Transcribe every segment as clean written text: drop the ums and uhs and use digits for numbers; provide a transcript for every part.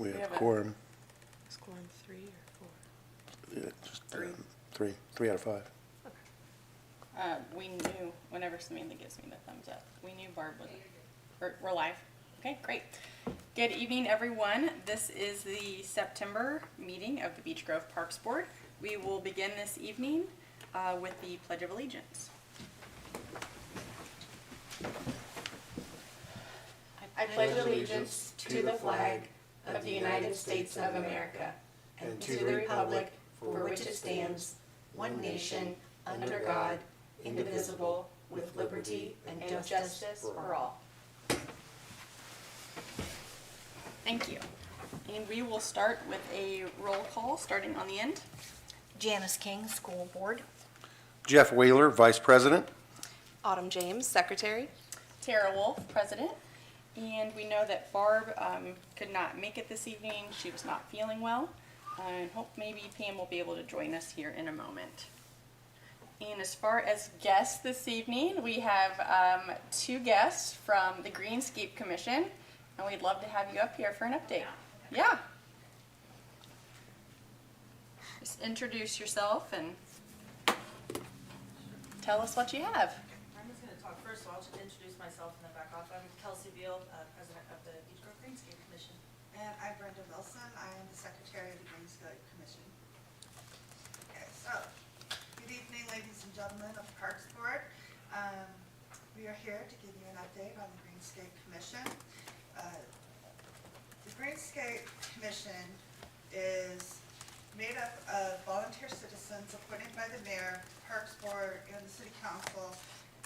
We We have have a- quorum. Is quorum 3 or 4? Yeah, just, Three. three out of five. We knew, whenever Samantha gives me the thumbs up, we knew Barb was, we're live. Okay, great. Good evening, everyone. This is the September meeting of the Beech Grove Parks Board. We will begin this evening with the Pledge of Allegiance. I pledge allegiance to the flag of the United States of America and to the republic for which it stands, one nation, under God, indivisible, with liberty and justice for all. Thank you. And we will start with a roll call, starting on the end. Janice King, School Board. Jeff Wheeler, Vice President. Autumn James, Secretary. Tara Wolf, President. And we know that Barb could not make it this evening. She was not feeling well. I hope maybe Pam will be able to join us here in a moment. And as far as guests this evening, we have two guests from the Greenscape Commission, and we'd love to have you up here for an update. Yeah. Just introduce yourself and tell us what you have. I'm just going to talk first, so I'll just introduce myself and then back off. I'm Kelsey Beal, President of the Beech Grove Greenscape Commission. And I'm Brenda Wilson. I am the Secretary of the Greenscape Commission. Okay, so, good evening, ladies and gentlemen of the Parks Board. We are here to give you an update on the Greenscape Commission. The Greenscape Commission is made up of volunteer citizens appointed by the mayor, Parks Board, and the City Council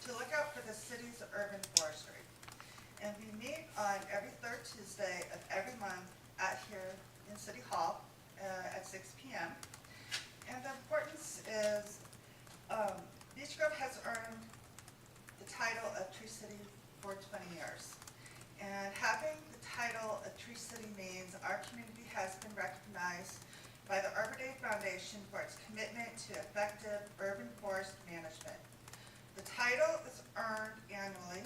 to look out for the city's urban forestry. And we meet on every third Tuesday of every month here in City Hall at 6 p.m. And the importance is Beech Grove has earned the title of Tree City for 20 years. And having the title of Tree City means our community has been recognized by the Arbor Day Foundation for its commitment to effective urban forest management. The title is earned annually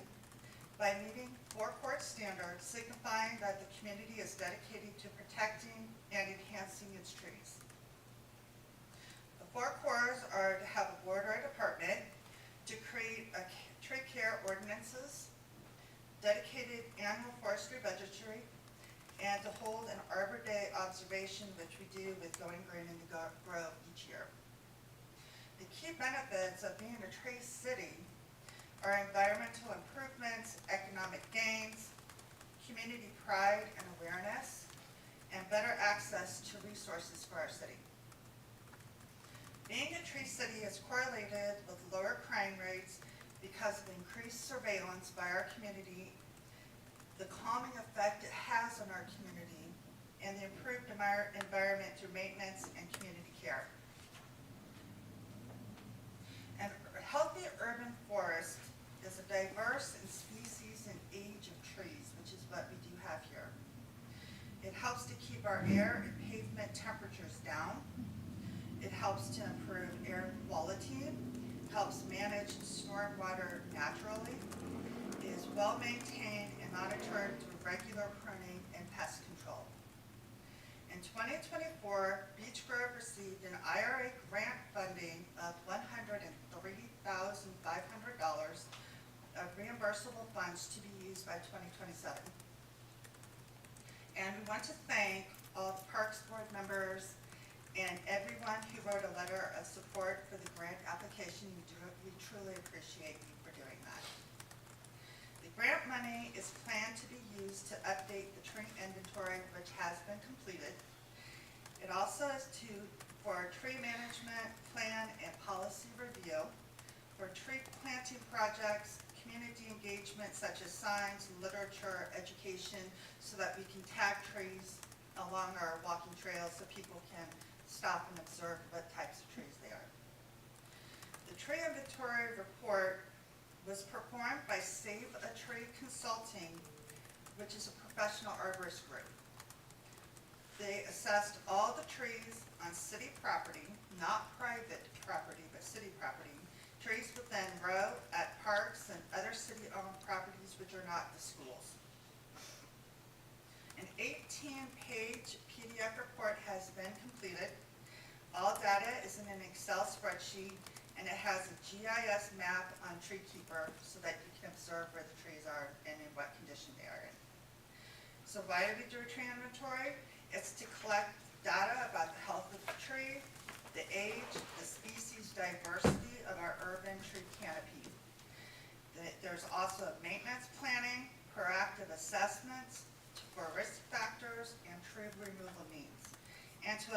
by meeting four court standards, signifying that the community is dedicated to protecting and enhancing its trees. The four cores are to have a board or a department, to create a tree care ordinances, dedicated annual forestry budgetary, and to hold an Arbor Day observation, which we do with Going Green in the Grove each year. The key benefits of being a tree city are environmental improvements, economic gains, community pride and awareness, and better access to resources for our city. Being a tree city is correlated with lower crime rates because of increased surveillance by our community, the calming effect it has on our community, and the improved environment through maintenance and community care. And a healthy urban forest is a diverse in species and age of trees, which is what we do have here. It helps to keep our air and pavement temperatures down. It helps to improve air quality, helps manage stormwater naturally, is well maintained and monitored through regular pruning and pest control. In 2024, Beech Grove received an IRA grant funding of $103,500 of reimbursable funds to be used by 2027. And we want to thank all the Parks Board members and everyone who wrote a letter of support for the grant application. We truly appreciate you for doing that. The grant money is planned to be used to update the tree inventory, which has been completed. It also is for tree management plan and policy review, for tree planting projects, community engagement such as signs, literature, education, so that we can tag trees along our walking trails so people can stop and observe what types of trees they are. The tree inventory report was performed by Save a Tree Consulting, which is a professional arborist group. They assessed all the trees on city property, not private property, but city property, trees within row, at parks, and other city-owned properties which are not the schools. And 18-page PDF report has been completed. All data is in an Excel spreadsheet, and it has a GIS map on TreeKeeper so that you can observe where the trees are and in what condition they are in. So why do we do a tree inventory? It's to collect data about the health of the tree, the age, the species diversity of our urban tree canopy. There's also maintenance planning, proactive assessments for risk factors and tree removal needs, and to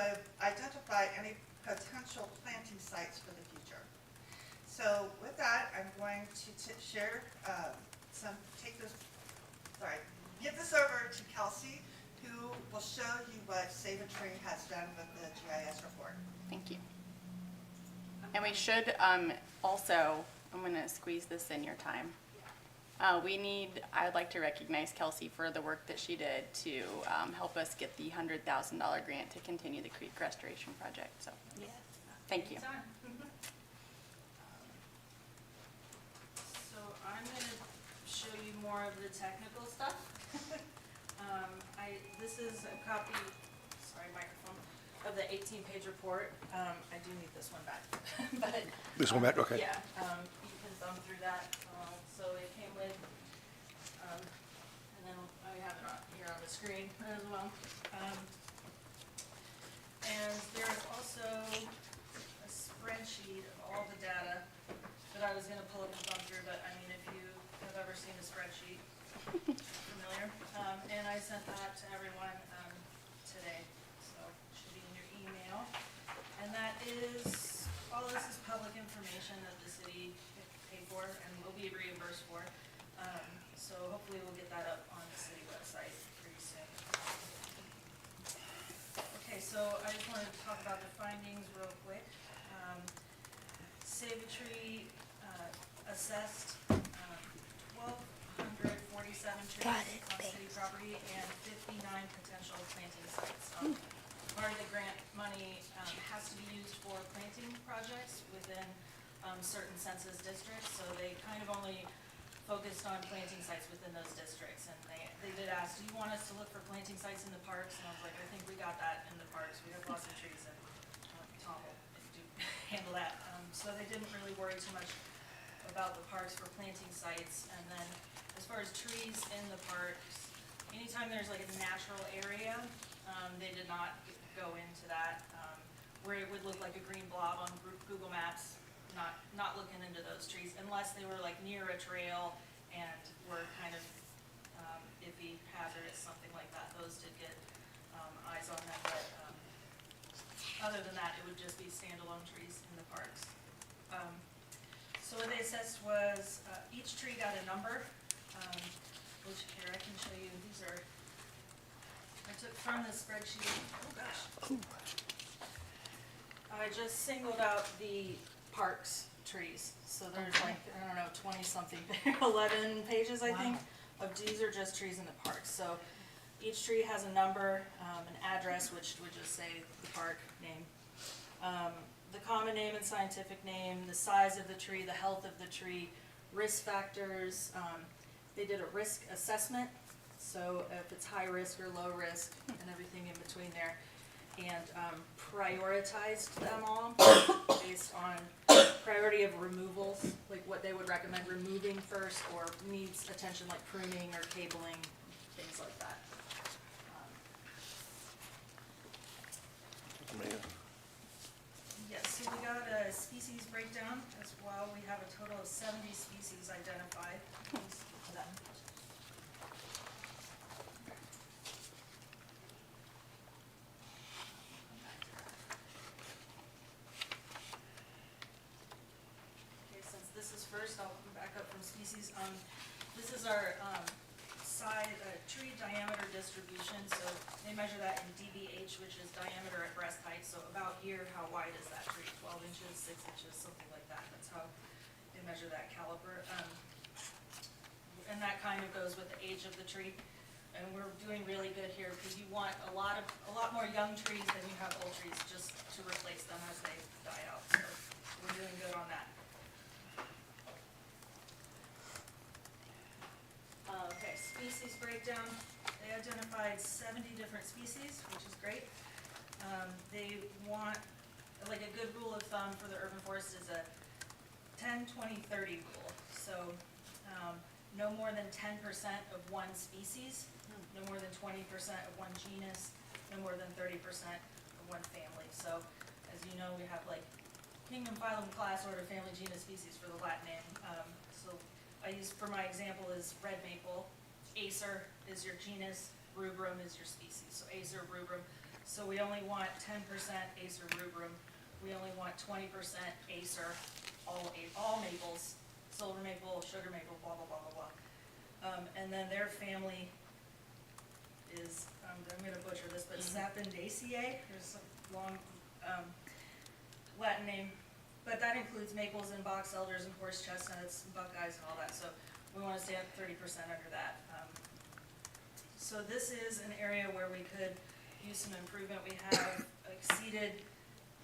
identify any potential planting sites for the future. So with that, I'm going to share give this over to Kelsey, who will show you what Save a Tree has done with the GIS report. Thank you. And we should also, I'm going to squeeze this in your time. I'd like to recognize Kelsey for the work that she did to help us get the $100,000 grant to continue the creek restoration project. So, thank you. Anytime. So I'm gonna show you more of the technical stuff. This is a copy, microphone, of the 18-page report. I do need this one back, but. This one back, okay. Yeah, you can thumb through that. So it came with, and then I have it here on the screen as well. And there's also a spreadsheet of all the data that I was gonna pull up and thumb through, but I mean, if you have ever seen a spreadsheet, familiar. And I sent that to everyone today, so it should be in your email. And that is, all this is public information that the city paid for and will be reimbursed for. So hopefully we'll get that up on the city website pretty soon. Okay, so I just wanted to talk about the findings real quick. Save a Tree assessed 1,247 trees on city property and 59 potential planting sites. Part of the grant money has to be used for planting projects within certain census districts, so they kind of only focused on planting sites within those districts. And they did ask, do you want us to look for planting sites in the parks? And I was like, I think we got that in the parks. We have lots of trees, and Tom will handle that. So they didn't really worry too much about the parks for planting sites. And then as far as trees in the parks, anytime there's like a natural area, they did not go into that, where it would look like a green blob on Google Maps, not looking into those trees unless they were like near a trail and were kind of iffy, hazardous, something like that. Those did get eyes on them, but other than that, it would just be standalone trees in the parks. So what they assessed was each tree got a number, which here I can show you. These are, I took from the spreadsheet. Oh gosh. I just singled out the parks trees. So there's like, I don't know, 20 something, 11 pages I think, of these are just trees in the parks. So each tree has a number, an address, which would just say the park name. The common name and scientific name, the size of the tree, the health of the tree, risk factors. They did a risk assessment, so if it's high risk or low risk and everything in between there, and prioritized them all based on priority of removals, like what they would recommend removing first or needs attention like pruning or cabling, things like that. Yes, so we got a species breakdown as well. We have a total of 70 species identified. Okay, since this is first, I'll back up from species. This is our tree diameter distribution. So they measure that in dBH, which is diameter at breast height. So about here, how wide is that tree? 12 inches, 6 inches, something like that. That's how they measure that caliper. And that kind of goes with the age of the tree. And we're doing really good here because you want a lot more young trees than you have old trees, just to replace them as they die out. So we're doing good on that. Okay, species breakdown. They they identified 70 different species, which is great. They want, like a good rule of thumb for the urban forest is a 10-20-30 rule. So no more than 10% of one species, no more than 20% of one genus, no more than 30% of one family. So as you know, we have like kingdom, phylum, class, order, family, genus, species for the Latin name. So I use, for my example, is red maple. Acer is your genus, rubrum is your species. So Acer, rubrum. So we only want 10% Acer rubrum. We only want 20% Acer, all maples, silver maple, sugar maple, blah, blah, blah, blah, blah. And then their family is, I'm gonna butcher this, but Sapindaceae, there's a long Latin name, but that includes maples and box elders and horse chestnuts, and buckeyes and all that, so we wanna stay at 30% under that. So this is an area where we could use some improvement. We have exceeded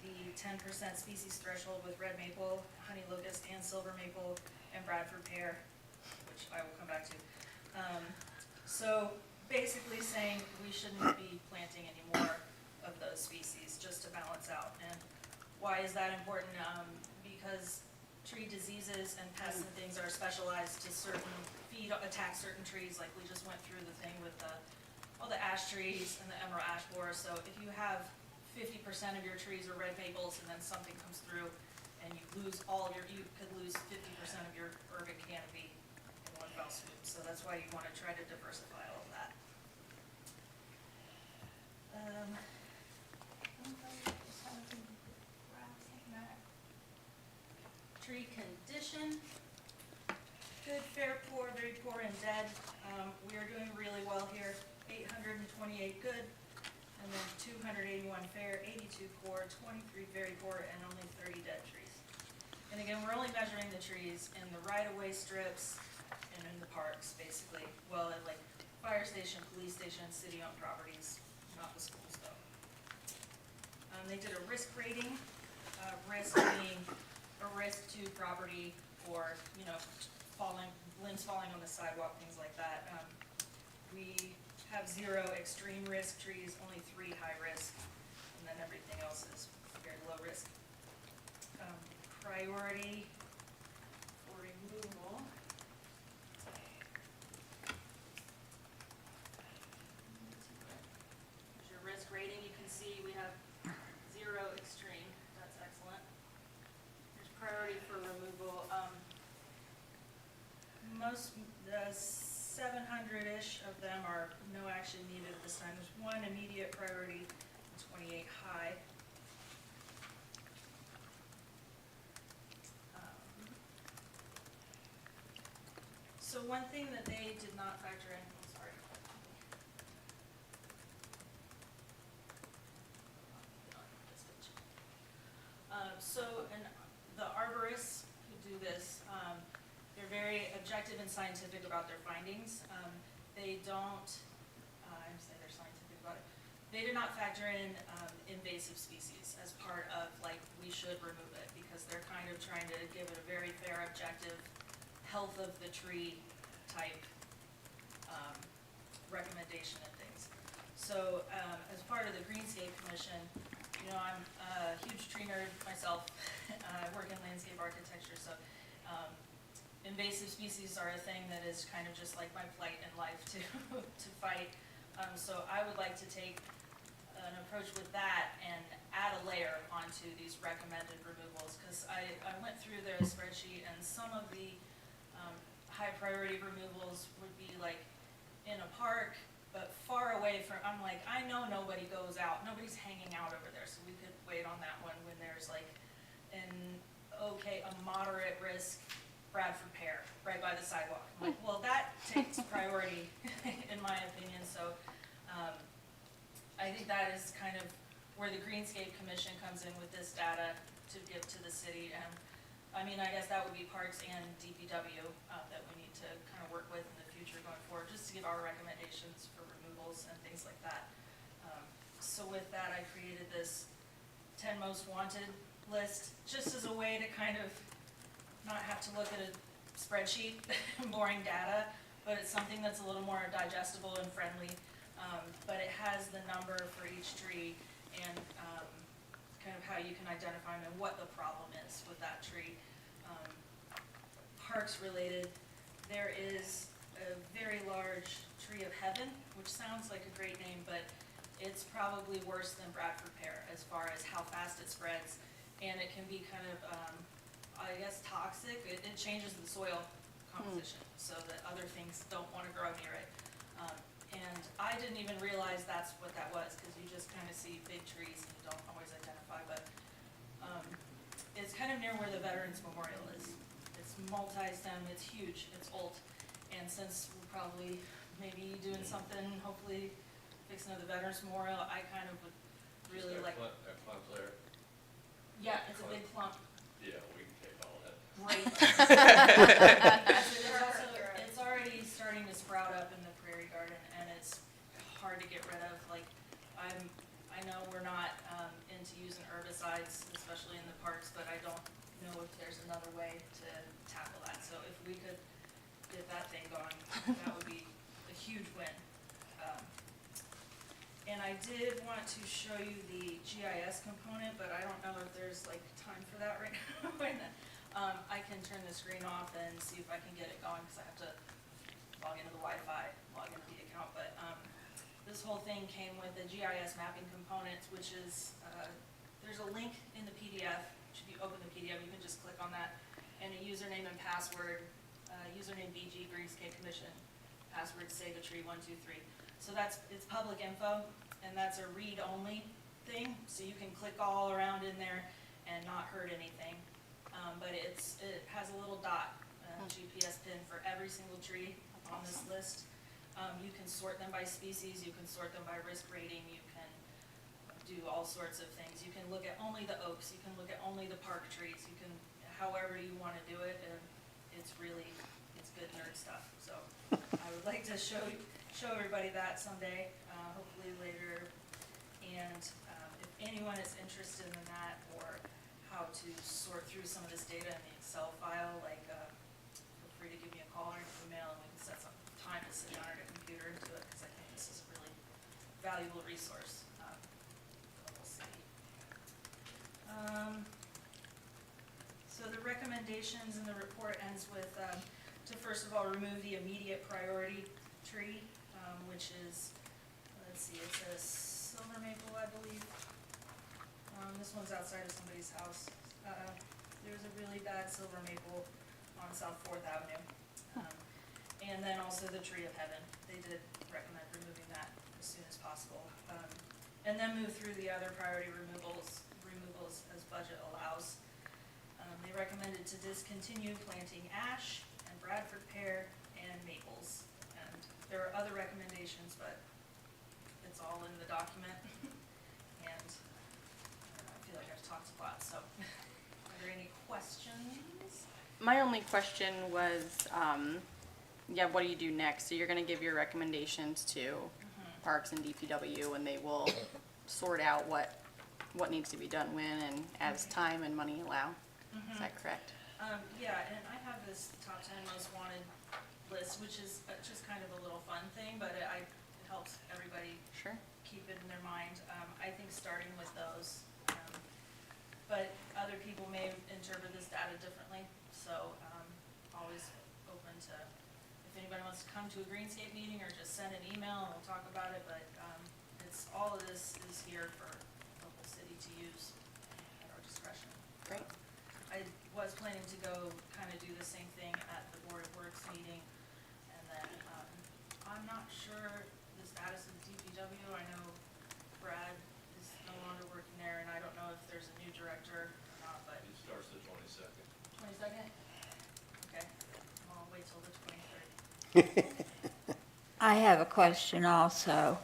the 10% species threshold with red maple, honey locust, and silver maple, and Bradford pear, which I will come back to. So basically saying we shouldn't be planting any more of those species just to balance out. And why is that important? Because tree diseases and pests and things are specialized to attack certain trees, like we just went through the thing with all the ash trees and the emerald ash borer. So if you have 50% of your trees are red maples and then something comes through and you lose you could lose 50% of your urban canopy in one fell swoop. So that's why you want to try to diversify all of that. Tree condition, good, fair, poor, very poor, and dead. We are doing really well here. 828 good, and then 281 fair, 82 poor, 23 very poor, and only 30 dead trees. And again, we're only measuring the trees in the right-of-way strips and in the parks, basically. Well, at like fire station, police station, city-owned properties, not the schools though. They did a risk rating, risk being a risk to property or, limbs falling on the sidewalk, things like that. We have 0 extreme risk trees, only 3 high risk, and then everything else is very low risk. Priority for removal. Here's your risk rating. You can see we have 0 extreme. That's excellent. Here's priority for removal. Most, 700-ish of them are no action needed at this time. There's 1 immediate priority and 28 high. So one thing that they did not factor in, I'm sorry. And the arborists who do this, they're very objective and scientific about their findings. They don't, I'm saying they're scientific about it. They did not factor in invasive species as part of like, we should remove it, because they're kind of trying to give it a very fair, objective, health of the tree type recommendation and things. So as part of the Greenscape Commission, I'm a huge tree nerd myself. I work in landscape architecture, so invasive species are a thing that is kind of just like my plight in life to fight. So I would like to take an approach with that and add a layer onto these recommended removals, because I went through their spreadsheet, and some of the high priority removals would be like in a park, but far away from, I'm like, I know nobody goes out, nobody's hanging out over there, so we could wait on that one when there's like a moderate risk Bradford pear right by the sidewalk. I'm like, well, that takes priority in my opinion, so I think that is kind of where the Greenscape Commission comes in with this data to give to the city. And I mean, I guess that would be Parks and DPW that we need to kind of work with in the future going forward, just to give our recommendations for removals and things like that. So with that, I created this 10 most wanted list, just as a way to kind of not have to look at a spreadsheet, boring data, but it's something that's a little more digestible and friendly but it has the number for each tree and kind of how you can identify them and what the problem is with that tree. Parks related, there is a very large tree of heaven, which sounds like a great name, but it's probably worse than Bradford pear as far as how fast it spreads. And it can be kind of, I guess, toxic. It changes the soil composition so that other things don't want to grow near it. And I didn't even realize that's what that was, because you just kind of see big trees and you don't always identify, but it's kind of near where the Veterans Memorial is. It's multi-stem, it's huge, it's old. And since we're probably maybe doing something, hopefully fixing the Veterans Memorial, I kind of would really like. That clump there? Yeah, it's a big clump. Yeah, we can take all that. Right. It's already starting to sprout up in the prairie garden, and it's hard to get rid of. Like, I know we're not into using herbicides, especially in the parks, but I don't know if there's another way to tackle that. So if we could get that thing going, that would be a huge win. And I did want to show you the GIS component, but I don't know if there's like time for that right now. I can turn the screen off and see if I can get it going, because I have to log into the Wi-Fi, log into the account. But this whole thing came with the GIS mapping components, which is, there's a link in the PDF. If you open the PDF, you can just click on that, and a username and password, username BG Greenscape Commission, password SaveATree123. So it's public info, and that's a read-only thing, so you can click all around in there and not hurt anything. But it has a little dot, GPS pin for every single tree on this list. You can sort them by species, you can sort them by risk rating, you can do all sorts of things. You can look at only the oaks, you can look at only the park trees, you can, however you want to do it, and it's good nerd stuff. So I would like to show everybody that someday, hopefully later. And if anyone is interested in that, or how to sort through some of this data in the Excel file, like feel free to give me a call or an email, and we can set some time to sit down at a computer and do it, because I think this is a really valuable resource for the whole city. So the recommendations in the report ends with to first of all remove the immediate priority tree, which is, let's see, it's a silver maple, I believe. This one's outside of somebody's house. There's a really bad silver maple on South 4th Avenue. And then also the tree of heaven. They did recommend removing that as soon as possible. And then move through the other priority removals as budget allows. They recommended to discontinue planting ash and Bradford pear and maples. And there are other recommendations, but it's all in the document. And I feel like I've talked a lot, so are there any questions? My only question was, what do you do next? So you're gonna give your recommendations to Parks and DPW, and they will sort out what needs to be done when and as time and money allow. Is that correct? Yeah, and I have this top 10 most wanted list, which is just kind of a little fun thing, but it helps everybody Sure. keep it in their mind. I think starting with those, but other people may interpret this data differently, so always open to, if anybody wants to come to a Greenscape meeting or just send an email and we'll talk about it, but all of this is here for the whole city to use at our discretion. Great. I was planning to go kind of do the same thing at the Board of Works meeting, and then I'm not sure the status of DPW. I know Brad is no longer working there, and I don't know if there's a new director or not, but It starts the 22nd. 22nd? Okay, well, I'll wait till the 23rd. I have a question also.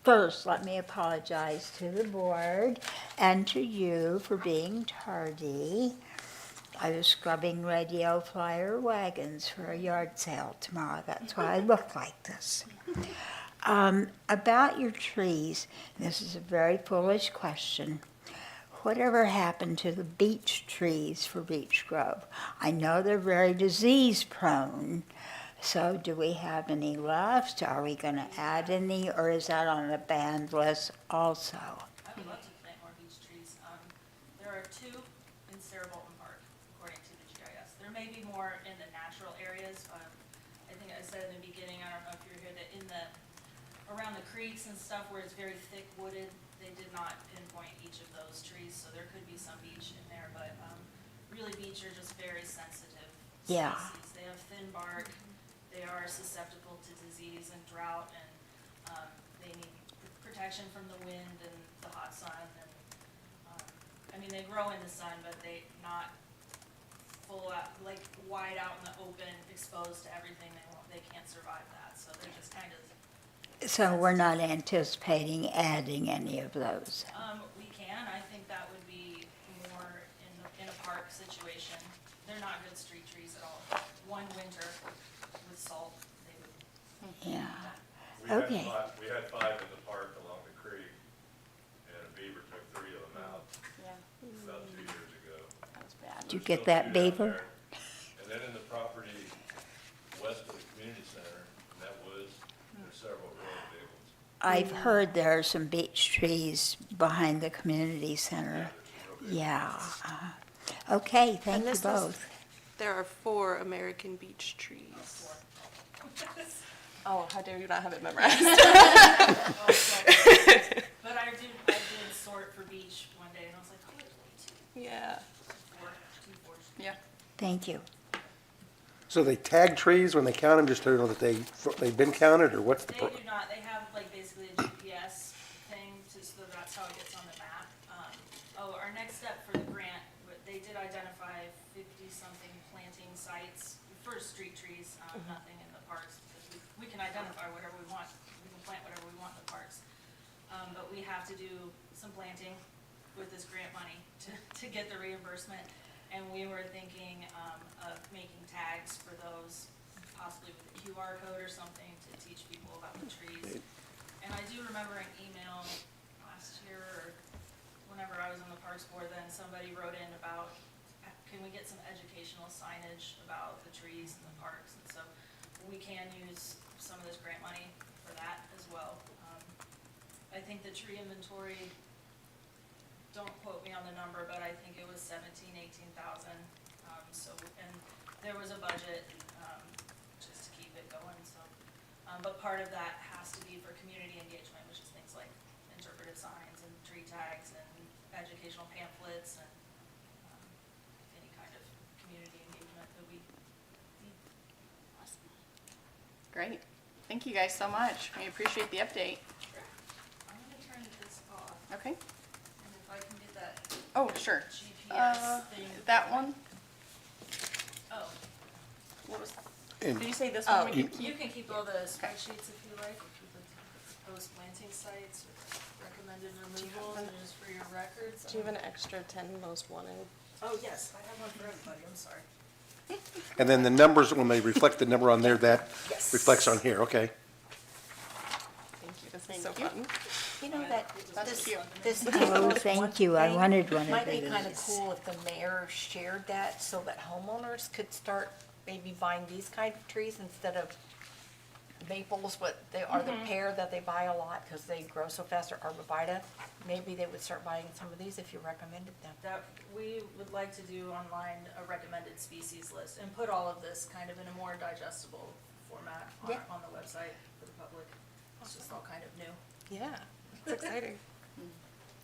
First, let me apologize to the board and to you for being tardy. I was scrubbing radio flyer wagons for a yard sale tomorrow. That's why I look like this. About your trees, this is a very foolish question. Whatever happened to the beech trees for Beech Grove? I know they're very disease prone, So do we have any left? Are we gonna add any, or is that on the banned list also? I would love to plant more beech trees. There are 2 in Sarah Bolton Park, according to the GIS. There may be more in the natural areas. I think I said in the beginning, I don't know if you were here, that around the creeks and stuff where it's very thick wooded, they did not pinpoint each of those trees, so there could be some beech in there, but, really beech are just very sensitive Yeah. species. They have thin bark, they are susceptible to disease and drought, and, they need protection from the wind and the hot sun, and, I mean, they grow in the sun, but they not full out, like wide out in the open, exposed to everything, they can't survive that, so they're just kind of, So we're not anticipating adding any of those? we can, I think that would be more in a park situation. They're not good street trees at all. One winter with salt, they would, Yeah. We had Okay. we had 5 in the park along the creek, and a beaver took 3 of them out Yeah, about 2 years ago. that was bad. Did you There's get still that 2 down beaver? there. And then in the property west of the community center, in that woods, there's several really big ones. I've heard there are some beech trees behind the community center. There's some real big Yeah. Okay, thank you this is- both. There are 4 American beech trees. Oh, how dare you not have it memorized? but I did sort for beech one day, and I was like, oh, there's only 2. Yeah. 4. Yeah. Thank you. So they tag trees when they count them, just to know that they've been counted, or what's the? They do not, they have like basically a GPS thing, so that's how it gets on the map. Our next step for the grant, they did identify 50-something planting sites for street trees, nothing in the parks, because we can identify whatever we want, we can plant whatever we want in the parks. But we have to do some planting with this grant money to get the reimbursement. And we were thinking of making tags for those, possibly with a QR code or something to teach people about the trees. And I do remember an email last year, or whenever I was on the Parks Board, then somebody wrote in about, can we get some educational signage about the trees in the parks? And so we can use some of this grant money for that as well. I think the tree inventory, don't quote me on the number, but I think it was 18,000. So, and there was a budget, just to keep it going, so. But part of that has to be for community engagement, which is things like interpretive signs and tree tags and educational pamphlets and, any kind of community engagement that we need. Great. Thank you guys so much. We appreciate the update. I'm gonna turn this off, Okay. and if I can get that Oh, sure. GPS thing. That one? Oh, What was, And- did you say this Oh, one we could keep? you can keep all the spreadsheets if you like, if you'd like to propose planting sites or recommended removals, and just for your records. Do you have an extra 10 most wanted? Oh, yes, I have one for everybody, I'm sorry. And then the numbers, when they reflect the number on there, that Yes. reflects on here, okay? Thank you, this Thank is so you. fun. You know that, That's this, cute. this. Oh, thank you. I wanted one of Might be kind of these. cool if the mayor shared that so that homeowners could start maybe buying these kind of trees instead of maples, but they are the pear that they buy a lot because they grow so fast, or arborvitae. Maybe they would start buying some of these if you recommended them. That, we would like to do online a recommended species list and put all of this kind of in a more digestible format Yeah. on the website for the public. It's just all kind of new. Yeah, it's exciting.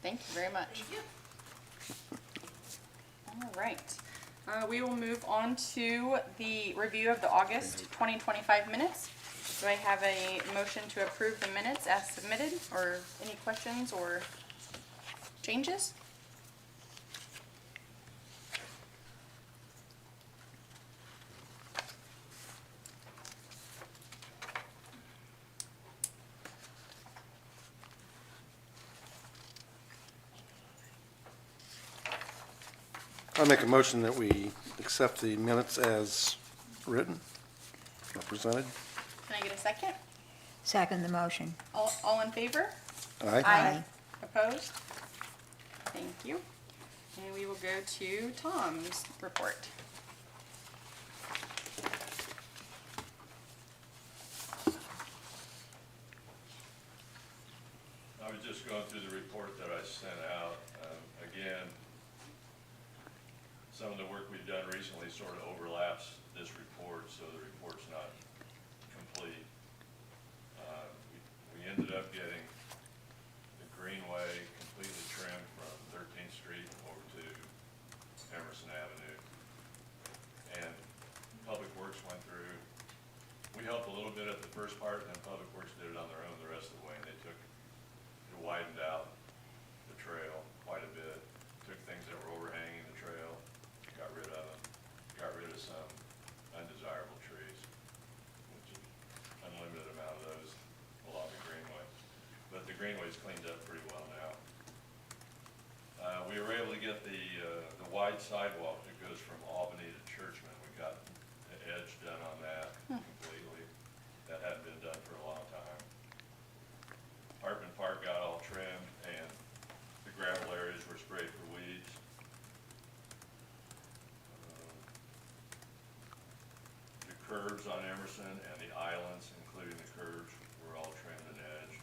Thank you very much. Thank you. All right. We will move on to the review of the August 2025 minutes. Do I have a motion to approve the minutes as submitted, or any questions or changes? I'll make a motion that we accept the minutes as written, or presented. Can I get a second? Second the motion. All in favor? Aye. Opposed? Thank you. And we will go to Tom's report. just going through the report that I sent out. Again, some of the work we've done recently sort of overlaps this report, so the report's not complete. We ended up getting the Greenway completely trimmed from 13th Street over to Emerson Avenue. And Public Works went through. We helped a little bit at the first part, and then Public Works did it on their own the rest of the way, and it widened out the trail quite a bit. Took things that were overhanging the trail, got rid of them, got rid of some undesirable trees, which is unlimited amount of those along the Greenway. But the Greenway's cleaned up pretty well now. We were able to get the wide sidewalk that goes from Albany to Churchman. We got the edge done on that completely. That hadn't been done for a long time. Hartman Park got all trimmed, and the gravel areas were sprayed for weeds. The curbs on Emerson and the islands, including the curbs, were all trimmed and edged.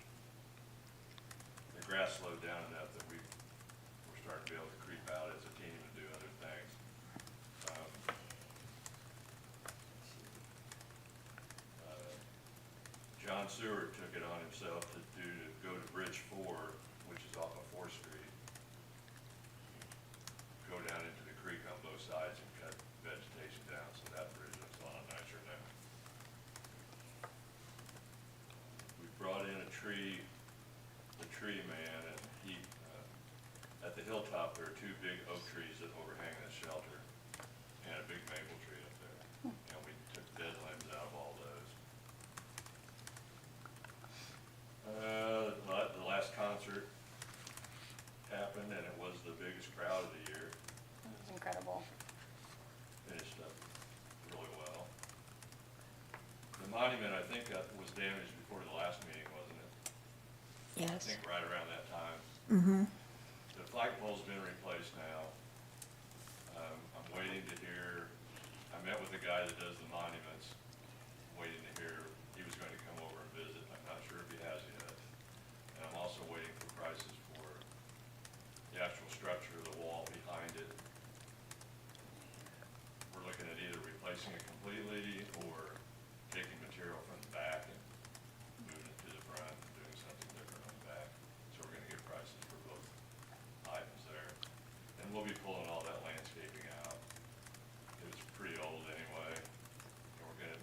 The grass slowed down enough that we were starting to be able to creep out as a team and do other things. John Seward took it on himself to go to Bridge 4, which is off of 4th Street. Go down into the creek on both sides and cut vegetation down, so that bridge looks a lot nicer now. We brought in the tree man, and he, at the hilltop, there are two big oak trees that overhang the shelter, and a big maple tree up there. And we took dead limbs out of all those. The last concert happened, and it was the biggest crowd of the year. It was incredible. Finished up really well. The monument, I think, was damaged before the last meeting, wasn't it? I Yes. think right around that time. Mm-hmm. The flagpole's been replaced now. I'm waiting to hear, I met with the guy that does the monuments, waiting to hear, he was going to come over and visit. I'm not sure if he has yet. And I'm also waiting for prices for the actual structure of the wall behind it. We're looking at either replacing it completely or taking material from the back and moving it to the front and doing something different on the back. So we're gonna get prices for both items there. And we'll be pulling all that landscaping out. It was pretty old anyway. And we're gonna,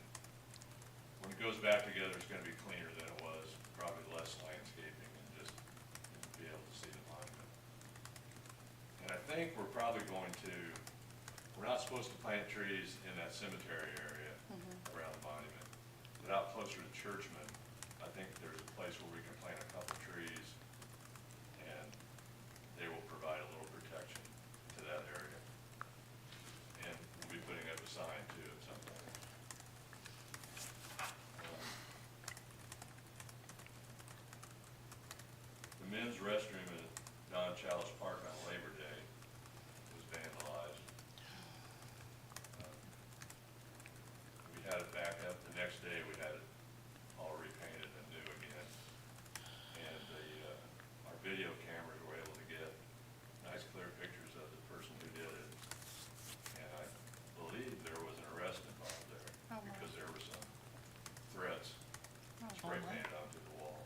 when it goes back together, it's gonna be cleaner than it was, probably less landscaping and just be able to see the monument. And I think we're probably going to, we're not supposed to plant trees in that cemetery area around the monument. But out closer to Churchman, I think there's a place where we can plant a couple trees, and they will provide a little protection to that area. And we'll be putting up a sign too at some point. The men's restroom at Don Chalice Park on Labor Day was vandalized. We had it back up. The next day, we had it all repainted and new again. And our video cameras were able to get nice, clear pictures of the person who did it. And I believe there was an arrest involved there because there were some threats spray painted onto the wall.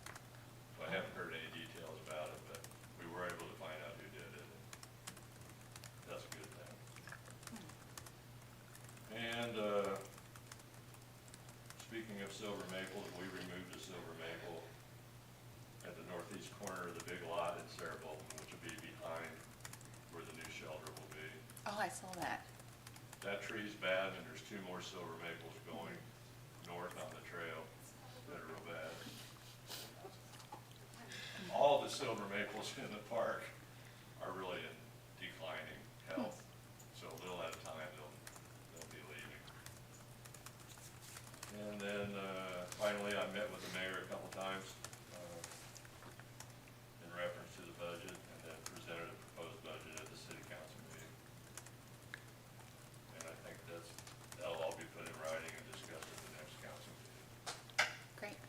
So I haven't heard any details about it, but we were able to find out who did it. That's a good thing. And speaking of silver maples, we removed the silver maple at the northeast corner of the big lot in Sarah Bolton, which will be behind where the new shelter will be. Oh, I saw that. That tree's bad, and there's two more silver maples going north on the trail that are real bad. All the silver maples in the park are really in declining health. So a little at a time, they'll be leaving. And then finally, I met with the mayor a couple times in reference to the budget, and then presented a proposed budget at the city council meeting. And I think that'll all be put in writing and discussed at the next council meeting. Great.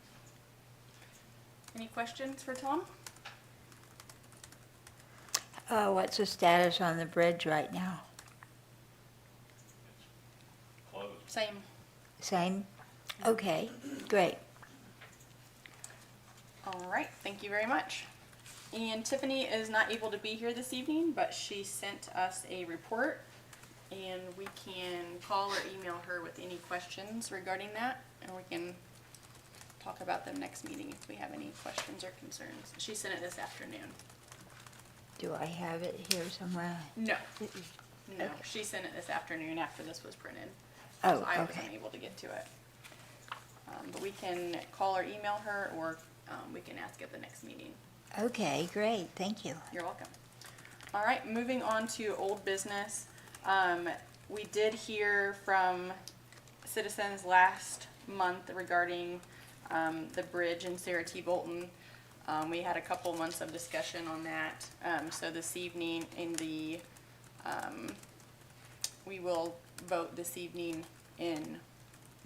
Any questions for Tom? What's the status on the bridge right now? Closed. Same. Same? Okay, great. All right, thank you very much. And Tiffany is not able to be here this evening, but she sent us a report, and we can call or email her with any questions regarding that, and we can talk about them next meeting if we have any questions or concerns. She sent it this afternoon. Do I have it here somewhere? No. No, she sent it this afternoon after this was printed. Oh, So I okay. wasn't able to get to it. But we can call or email her, or we can ask at the next meeting. Okay, great, thank you. You're welcome. All right, moving on to old business. We did hear from citizens last month regarding the bridge in Sarah T. Bolton. We had a couple months of discussion on that. So this evening we will vote this evening in,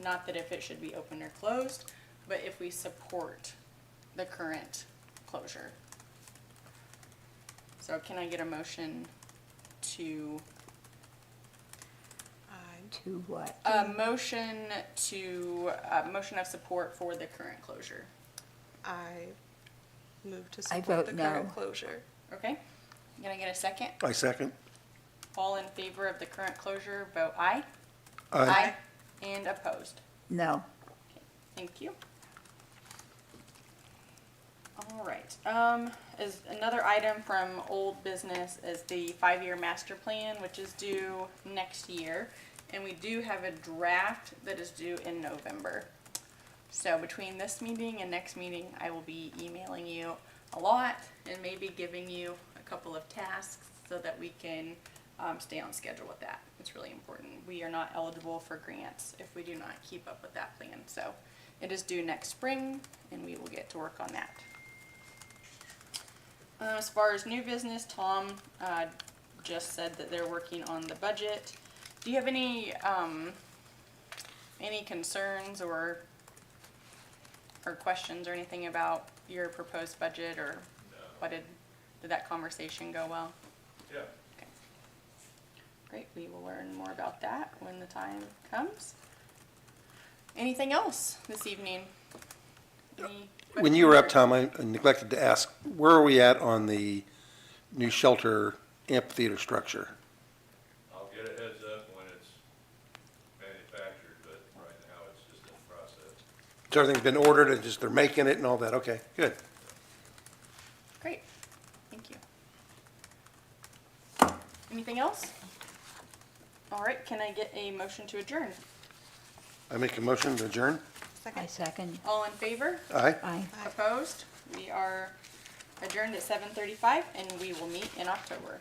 not that if it should be open or closed, but if we support the current closure. So can I get a motion to, To what? motion of support for the current closure? I move to I support vote the current no. closure. Okay, can I get a second? I second. All in favor of the current closure, vote aye. Aye. And opposed? No. Thank you. All right, is another item from old business is the 5-year master plan, which is due next year. And we do have a draft that is due in November. So between this meeting and next meeting, I will be emailing you a lot and maybe giving you a couple of tasks so that we can stay on schedule with that. It's really important. We are not eligible for grants if we do not keep up with that plan. So it is due next spring, and we will get to work on that. As far as new business, Tom just said that they're working on the budget. Do you have any concerns or questions or anything about your proposed budget, or No. did that conversation go well? Yeah. Okay. Great, we will learn more about that when the time comes. Anything else this evening? Any When you were up, questions or- Tom, I neglected to ask, where are we at on the new shelter amphitheater structure? I'll get a heads up when it's manufactured, but right now it's just in process. So everything's been ordered and just they're making it and all that? Okay, good. Great, thank you. Anything else? All right, can I get a motion to adjourn? I make a motion to adjourn? I second. All in favor? Aye. Aye. Opposed? We are adjourned at 7:35, and we will meet in October.